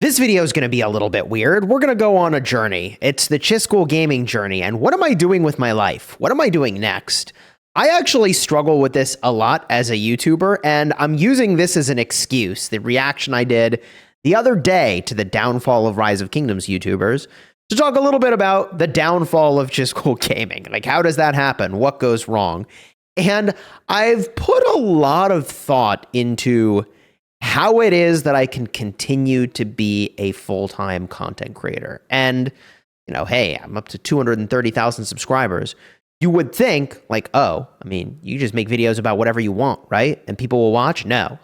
This video is going to be a little bit weird. We're going to go on a journey. It's the Chisgule Gaming journey. And what am I doing with my life? What am I doing next? I actually struggle with this a lot as a YouTuber, and I'm using this as an excuse. The reaction I did the other day to the downfall of Rise of Kingdoms YouTubers to talk a little bit about the downfall of Chisgule Gaming. Like, how does that happen? What goes wrong? And I've put a lot of thought into how it is that I can continue to be a full-time content creator. And, you know, hey, I'm up to 230,000 subscribers. You would think, like, oh, I mean, you just make videos about whatever you want, right? And people will watch? No.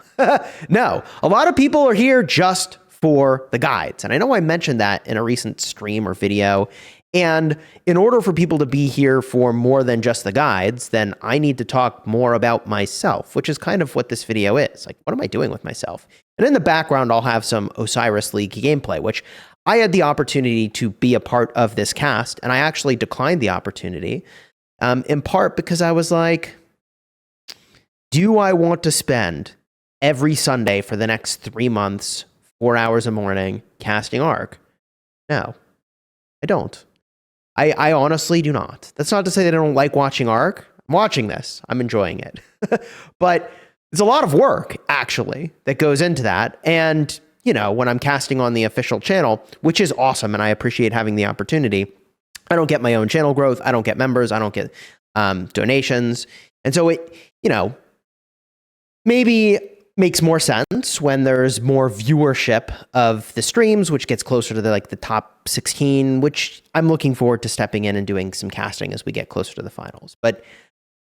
No. A lot of people are here just for the guides. And I know I mentioned that in a recent stream or video. And in order for people to be here for more than just the guides, then I need to talk more about myself, which is kind of what this video is. Like, what am I doing with myself? And in the background, I'll have some Osiris League gameplay, which I had the opportunity to be a part of this cast, and I actually declined the opportunity, in part because I was like, do I want to spend every Sunday for the next 3 months, 4 hours a morning, casting Ark? No, I don't. I honestly do not. That's not to say that I don't like watching Ark. I'm watching this. I'm enjoying it. But there's a lot of work, actually, that goes into that. And, you know, when I'm casting on the official channel, which is awesome, and I appreciate having the opportunity, I don't get my own channel growth. I don't get members. I don't get donations. And so it, you know, maybe makes more sense when there's more viewership of the streams, which gets closer to the top 16, which I'm looking forward to stepping in and doing some casting as we get closer to the finals. But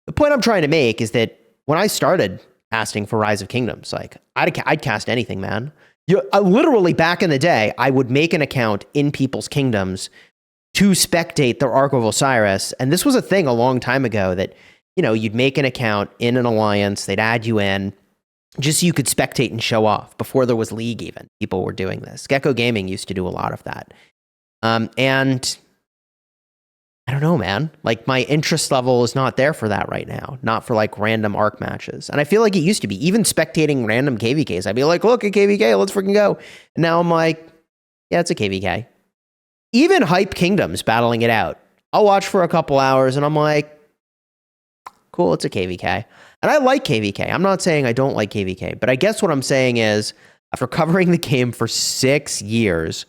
the point I'm trying to make is that when I started casting for Rise of Kingdoms, like I'd cast anything, man. Literally back in the day, I would make an account in people's kingdoms to spectate their Ark of Osiris. And this was a thing a long time ago that, you know, you'd make an account in an alliance, they'd add you in, just so you could spectate and show off. Before there was League even, people were doing this. Chisgule Gaming used to do a lot of that. And I don't know, man. Like, my interest level is not there for that right now. Not for, like, random Ark matches. And I feel like it used to be. Even spectating random KVKs, I'd be like, look, a KVK, let's freaking go. And now I'm like, yeah, it's a KVK. Even Hype Kingdoms battling it out. I'll watch for a couple hours, and I'm like, cool, it's a KVK. And I like KVK. I'm not saying I don't like KVK, but I guess what I'm saying is, after covering the game for 6 years,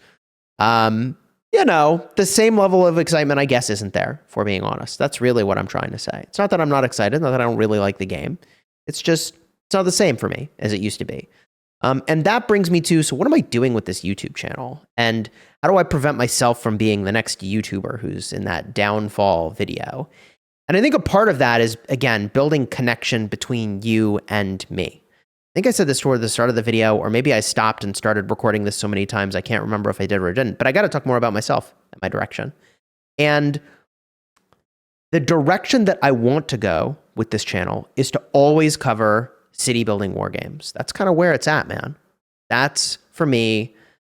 you know, the same level of excitement, I guess, isn't there, for being honest. That's really what I'm trying to say. It's not that I'm not excited, not that I don't really like the game. It's just, it's not the same for me as it used to be. And that brings me to, so what am I doing with this YouTube channel? And how do I prevent myself from being the next YouTuber who's in that downfall video? And I think a part of that is, again, building connection between you and me. I think I said this toward the start of the video, or maybe I stopped and started recording this so many times I can't remember if I did or didn't, but I got to talk more about myself and my direction. And the direction that I want to go with this channel is to always cover city building war games. That's kind of where it's at, man. That's, for me,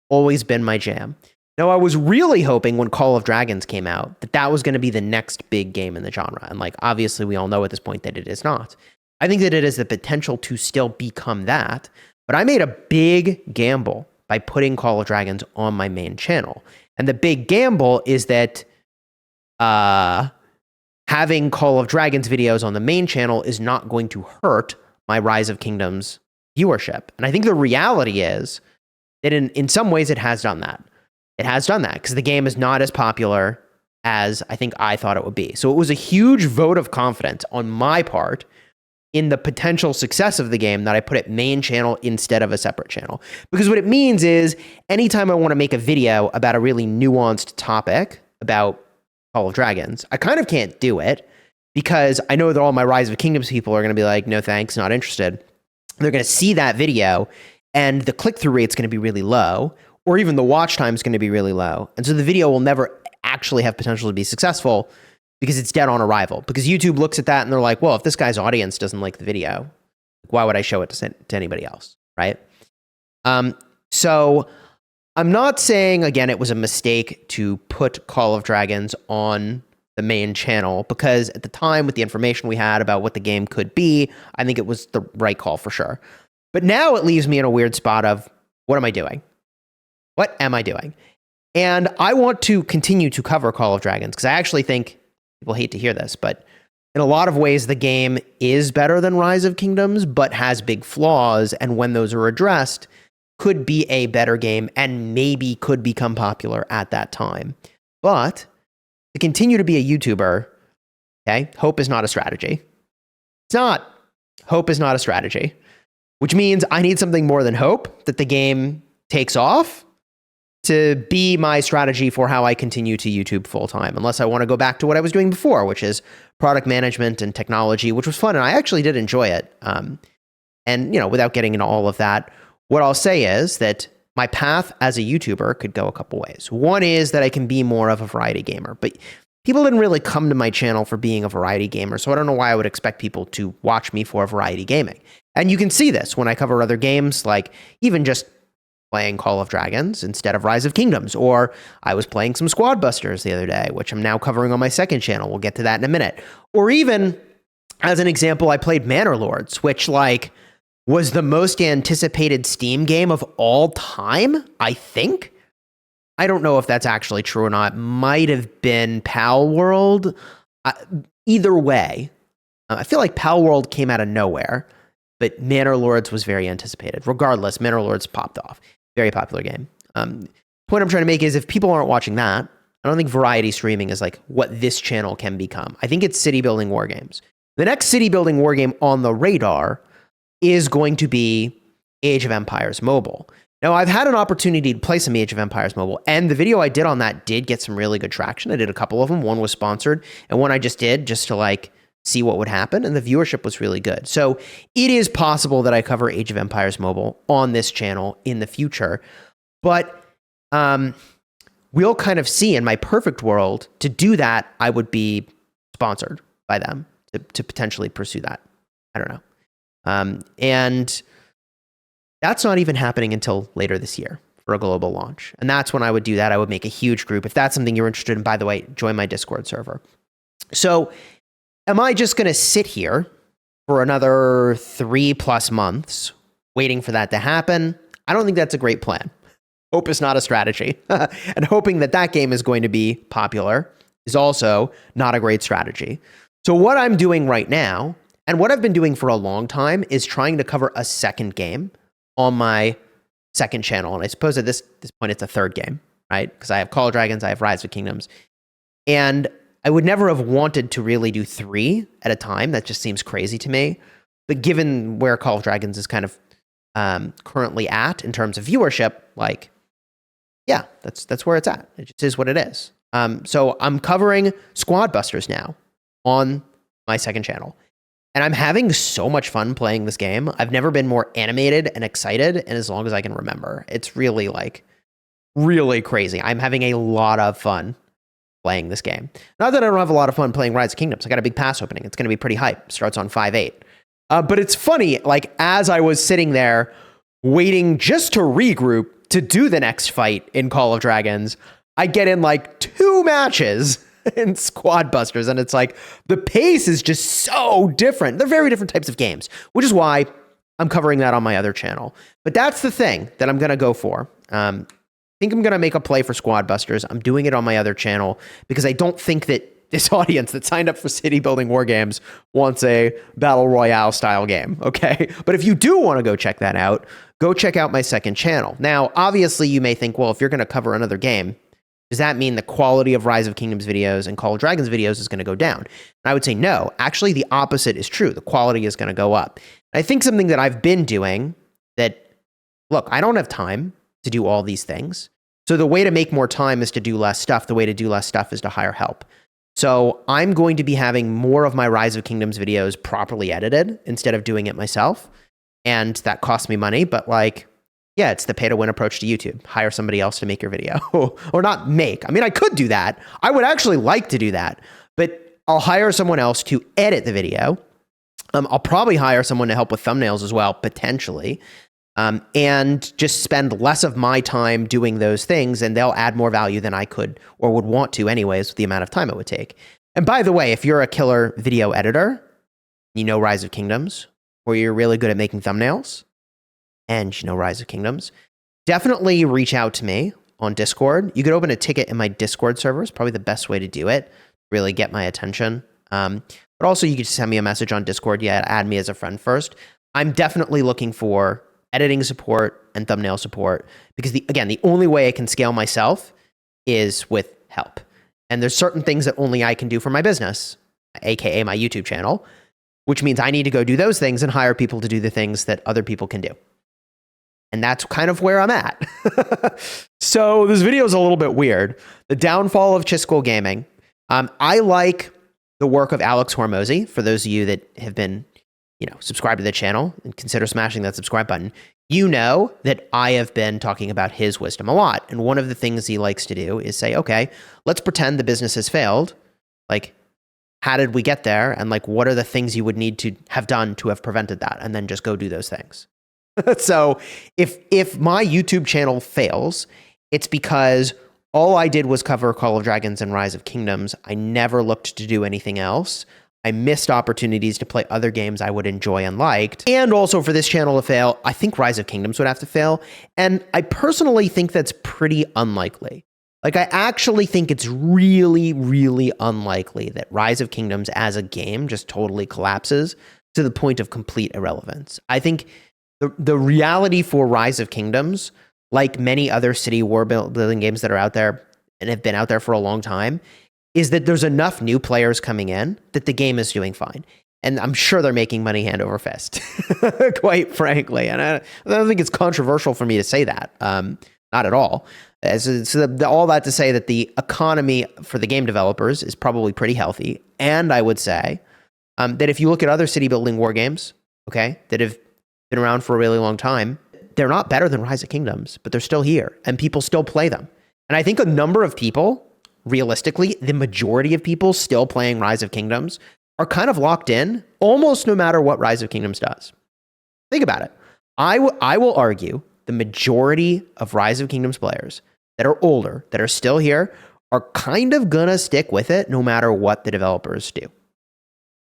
always been my jam. Now, I was really hoping when Call of Dragons came out that that was going to be the next big game in the genre. And, like, obviously we all know at this point that it is not. I think that it has the potential to still become that, but I made a big gamble by putting Call of Dragons on my main channel. And the big gamble is that having Call of Dragons videos on the main channel is not going to hurt my Rise of Kingdoms viewership. And I think the reality is that in some ways it has done that. It has done that because the game is not as popular as I think I thought it would be. So it was a huge vote of confidence on my part in the potential success of the game that I put it main channel instead of a separate channel. Because what it means is anytime I want to make a video about a really nuanced topic about Call of Dragons, I kind of can't do it because I know that all my Rise of Kingdoms people are going to be like, no thanks, not interested. They're going to see that video and the click-through rate's going to be really low, or even the watch time is going to be really low. And so the video will never actually have potential to be successful because it's dead on arrival. Because YouTube looks at that and they're like, well, if this guy's audience doesn't like the video, why would I show it to anybody else, right? So I'm not saying, again, it was a mistake to put Call of Dragons on the main channel, because at the time, with the information we had about what the game could be, I think it was the right call for sure. But now it leaves me in a weird spot of, what am I doing? What am I doing? And I want to continue to cover Call of Dragons because I actually think people hate to hear this, but in a lot of ways, the game is better than Rise of Kingdoms, but has big flaws. And when those are addressed, could be a better game and maybe could become popular at that time. But to continue to be a YouTuber, okay, hope is not a strategy. It's not. Hope is not a strategy, which means I need something more than hope that the game takes off to be my strategy for how I continue to YouTube full time, unless I want to go back to what I was doing before, which is product management and technology, which was fun. And I actually did enjoy it. And, without getting into all of that, what I'll say is that my path as a YouTuber could go a couple ways. One is that I can be more of a variety gamer, but people didn't really come to my channel for being a variety gamer. So I don't know why I would expect people to watch me for variety gaming. And you can see this when I cover other games, like even just playing Call of Dragons instead of Rise of Kingdoms, or I was playing some Squad Busters the other day, which I'm now covering on my second channel. We'll get to that in a minute. Or even, as an example, I played Manor Lords, which was the most anticipated Steam game of all time, I think. I don't know if that's actually true or not. Might have been Pal World. Either way, I feel like Pal World came out of nowhere, but Manor Lords was very anticipated. Regardless, Manor Lords popped off. Very popular game. Point I'm trying to make is if people aren't watching that, I don't think variety streaming is what this channel can become. I think it's city building war games. The next city building war game on the radar is going to be Age of Empires Mobile. Now, I've had an opportunity to play some Age of Empires Mobile, and the video I did on that did get some really good traction. I did a couple of them. One was sponsored, and one I just did just to see what would happen, and the viewership was really good. So it is possible that I cover Age of Empires Mobile on this channel in the future, but we'll kind of see. In my perfect world, to do that, I would be sponsored by them to potentially pursue that. I don't know. And that's not even happening until later this year for a global launch. And that's when I would do that. I would make a huge group. If that's something you're interested in, by the way, join my Discord server. So am I just going to sit here for another 3+ months waiting for that to happen? I don't think that's a great plan. Hope is not a strategy. And hoping that game is going to be popular is also not a great strategy. So what I'm doing right now, and what I've been doing for a long time, is trying to cover a second game on my second channel. And I suppose at this point it's a third game, right? Because I have Call of Dragons, I have Rise of Kingdoms. And I would never have wanted to really do 3 at a time. That just seems crazy to me. But given where Call of Dragons is kind of currently at in terms of viewership, yeah, that's where it's at. It just is what it is. So I'm covering Squad Busters now on my second channel. And I'm having so much fun playing this game. I've never been more animated and excited in as long as I can remember. It's really really crazy. I'm having a lot of fun playing this game. Not that I don't have a lot of fun playing Rise of Kingdoms. I got a big pass opening. It's going to be pretty hype. Starts on 5/8. But it's funny, as I was sitting there waiting just to regroup to do the next fight in Call of Dragons, I get in 2 matches in Squad Busters, and it's the pace is just so different. They're very different types of games, which is why I'm covering that on my other channel. But that's the thing that I'm going to go for. I think I'm going to make a play for Squad Busters. I'm doing it on my other channel because I don't think that this audience that signed up for city building war games wants a battle royale style game, okay? But if you do want to go check that out, go check out my second channel. Now, obviously, you may think, well, if you're going to cover another game, does that mean the quality of Rise of Kingdoms videos and Call of Dragons videos is going to go down? And I would say no. Actually, the opposite is true. The quality is going to go up. And I think something that I've been doing that, look, I don't have time to do all these things. So the way to make more time is to do less stuff. The way to do less stuff is to hire help. So I'm going to be having more of my Rise of Kingdoms videos properly edited instead of doing it myself. And that costs me money, but yeah, it's the pay-to-win approach to YouTube. Hire somebody else to make your video. Or not make. I mean, I could do that. I would actually like to do that. But I'll hire someone else to edit the video. I'll probably hire someone to help with thumbnails as well, potentially. And just spend less of my time doing those things, and they'll add more value than I could or would want to anyways with the amount of time it would take. And by the way, if you're a killer video editor, you know Rise of Kingdoms, or you're really good at making thumbnails, and you know Rise of Kingdoms, definitely reach out to me on Discord. You could open a ticket in my Discord server. It's probably the best way to do it. Really get my attention. But also you could send me a message on Discord. Yeah, add me as a friend first. I'm definitely looking for editing support and thumbnail support because the only way I can scale myself is with help. And there's certain things that only I can do for my business, aka my YouTube channel, which means I need to go do those things and hire people to do the things that other people can do. And that's kind of where I'm at. So this video is a little bit weird. The downfall of Chisgule Gaming. I like the work of Alex Hormozy. For those of you that have been, subscribed to the channel and consider smashing that subscribe button, you know that I have been talking about his wisdom a lot. And one of the things he likes to do is say, okay, let's pretend the business has failed. Like, how did we get there? And like, what are the things you would need to have done to have prevented that? And then just go do those things. So if my YouTube channel fails, it's because all I did was cover Call of Dragons and Rise of Kingdoms. I never looked to do anything else. I missed opportunities to play other games I would enjoy and liked. And also for this channel to fail, I think Rise of Kingdoms would have to fail. And I personally think that's pretty unlikely. Like, I actually think it's really, really unlikely that Rise of Kingdoms as a game just totally collapses to the point of complete irrelevance. I think the reality for Rise of Kingdoms, like many other city war building games that are out there and have been out there for a long time, is that there's enough new players coming in that the game is doing fine. And I'm sure they're making money hand over fist, quite frankly. And I don't think it's controversial for me to say that. Not at all. All that to say that the economy for the game developers is probably pretty healthy. And I would say that if you look at other city building war games, okay, that have been around for a really long time, they're not better than Rise of Kingdoms, but they're still here and people still play them. And I think a number of people, realistically, the majority of people still playing Rise of Kingdoms are kind of locked in almost no matter what Rise of Kingdoms does. Think about it. I will argue the majority of Rise of Kingdoms players that are older, that are still here, are kind of gonna stick with it no matter what the developers do.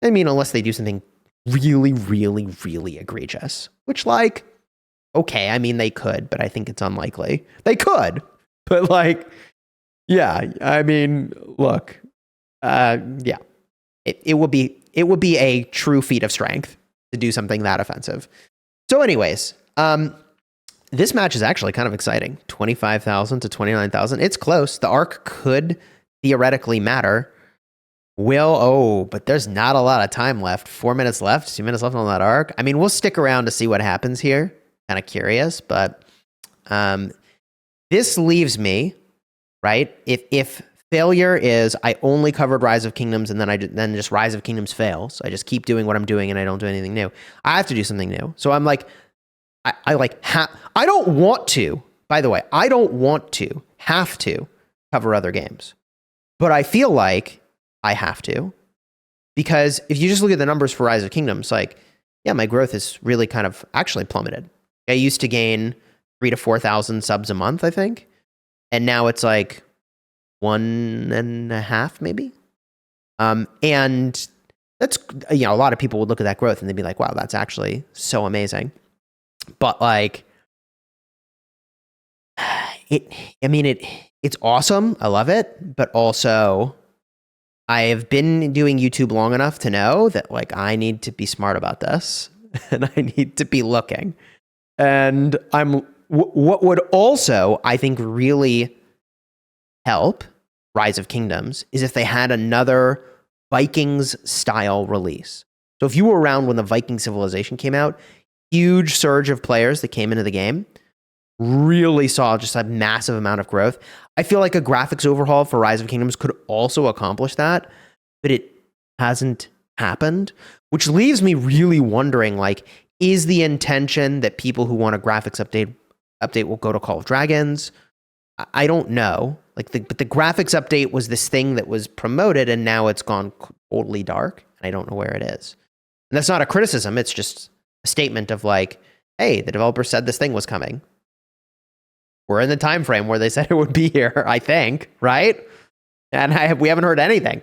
I mean, unless they do something really, really, really egregious, which, like, okay, I mean, they could, but I think it's unlikely. They could, but like, yeah, I mean, look, yeah, it would be a true feat of strength to do something that offensive. So anyways, this match is actually kind of exciting. 25,000 to 29,000. It's close. The arc could theoretically matter. But there's not a lot of time left. 4 minutes left, 2 minutes left on that arc. I mean, we'll stick around to see what happens here. Kind of curious, but this leaves me, right? If failure is I only covered Rise of Kingdoms and then just Rise of Kingdoms fails, I just keep doing what I'm doing and I don't do anything new. I have to do something new. So I'm like, I don't want to, by the way, I don't want to have to cover other games, but I feel like I have to, because if you just look at the numbers for Rise of Kingdoms, like, yeah, my growth is really kind of actually plummeted. I used to gain 3,000 to 4,000 subs a month, I think. And now it's like 1.5, maybe. And that's, a lot of people would look at that growth and they'd be like, wow, that's actually so amazing. But like, it's awesome. I love it. But also, I have been doing YouTube long enough to know that, like, I need to be smart about this and I need to be looking. And what would also, I think, really help Rise of Kingdoms is if they had another Vikings style release. So if you were around when the Viking civilization came out, huge surge of players that came into the game, really saw just a massive amount of growth. I feel like a graphics overhaul for Rise of Kingdoms could also accomplish that, but it hasn't happened, which leaves me really wondering, like, is the intention that people who want a graphics update will go to Call of Dragons? I don't know. But the graphics update was this thing that was promoted and now it's gone totally dark and I don't know where it is. And that's not a criticism. It's just a statement of like, hey, the developer said this thing was coming. We're in the time frame where they said it would be here, I think, right? And we haven't heard anything.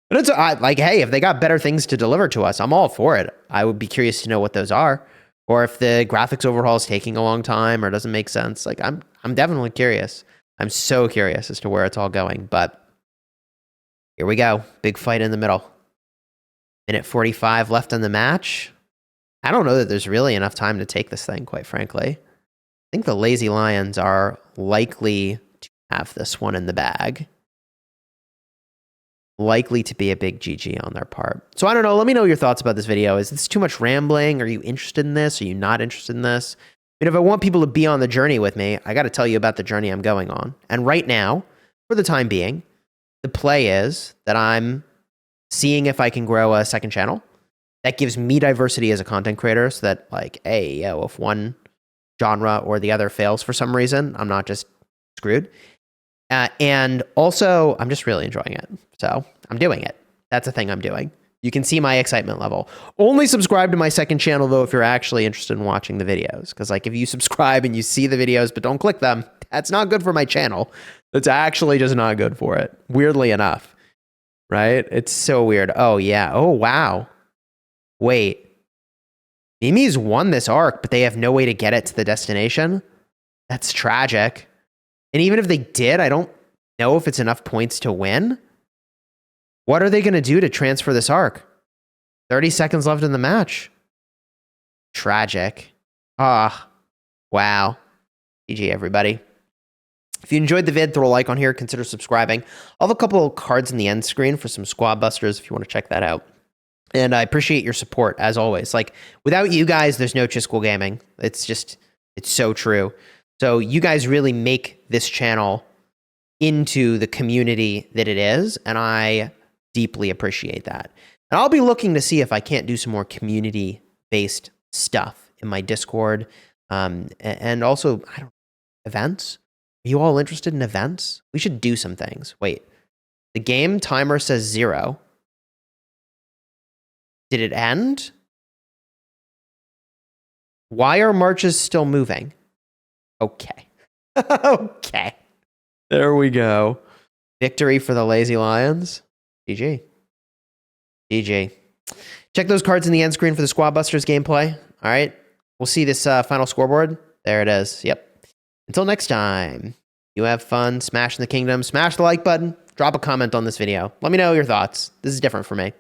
But it's like, hey, if they got better things to deliver to us, I'm all for it. I would be curious to know what those are. or if the graphics overhaul is taking a long time or doesn't make sense. Like I'm definitely curious. I'm so curious as to where it's all going, but here we go. Big fight in the middle. Minute 45 left on the match. I don't know that there's really enough time to take this thing, quite frankly. I think the Lazy Lions are likely to have this one in the bag. Likely to be a big GG on their part. So I don't know. Let me know your thoughts about this video. Is this too much rambling? Are you interested in this? Are you not interested in this? If I want people to be on the journey with me, I got to tell you about the journey I'm going on. And right now, for the time being, the play is that I'm seeing if I can grow a second channel. That gives me diversity as a content creator so that, like, hey, yo, if one genre or the other fails for some reason, I'm not just screwed. And also, I'm just really enjoying it. So I'm doing it. That's a thing I'm doing. You can see my excitement level. Only subscribe to my second channel, though, if you're actually interested in watching the videos. Because, like, if you subscribe and you see the videos but don't click them, that's not good for my channel. That's actually just not good for it. Weirdly enough. Right? It's so weird. Oh, yeah. Oh, wow. Wait. Mimi's won this arc, but they have no way to get it to the destination? That's tragic. And even if they did, I don't know if it's enough points to win. What are they going to do to transfer this arc? 30 seconds left in the match. Tragic. Ah, wow. GG, everybody. If you enjoyed the vid, throw a like on here. Consider subscribing. I'll have a couple of cards in the end screen for some squad busters if you want to check that out. And I appreciate your support, as always. Like, without you guys, there's no Chisgule Gaming. It's so true. So you guys really make this channel into the community that it is, and I deeply appreciate that. And I'll be looking to see if I can't do some more community-based stuff in my Discord, and also, I don't know, events. Are you all interested in events? We should do some things. Wait, the game timer says 0. Did it end? Why are marches still moving? Okay. Okay. There we go. Victory for the Lazy Lions. GG. GG. Check those cards in the end screen for the Squad Busters gameplay. All right. We'll see this final scoreboard. There it is. Yep. Until next time, you have fun smashing the kingdom. Smash the like button. Drop a comment on this video. Let me know your thoughts. This is different for me.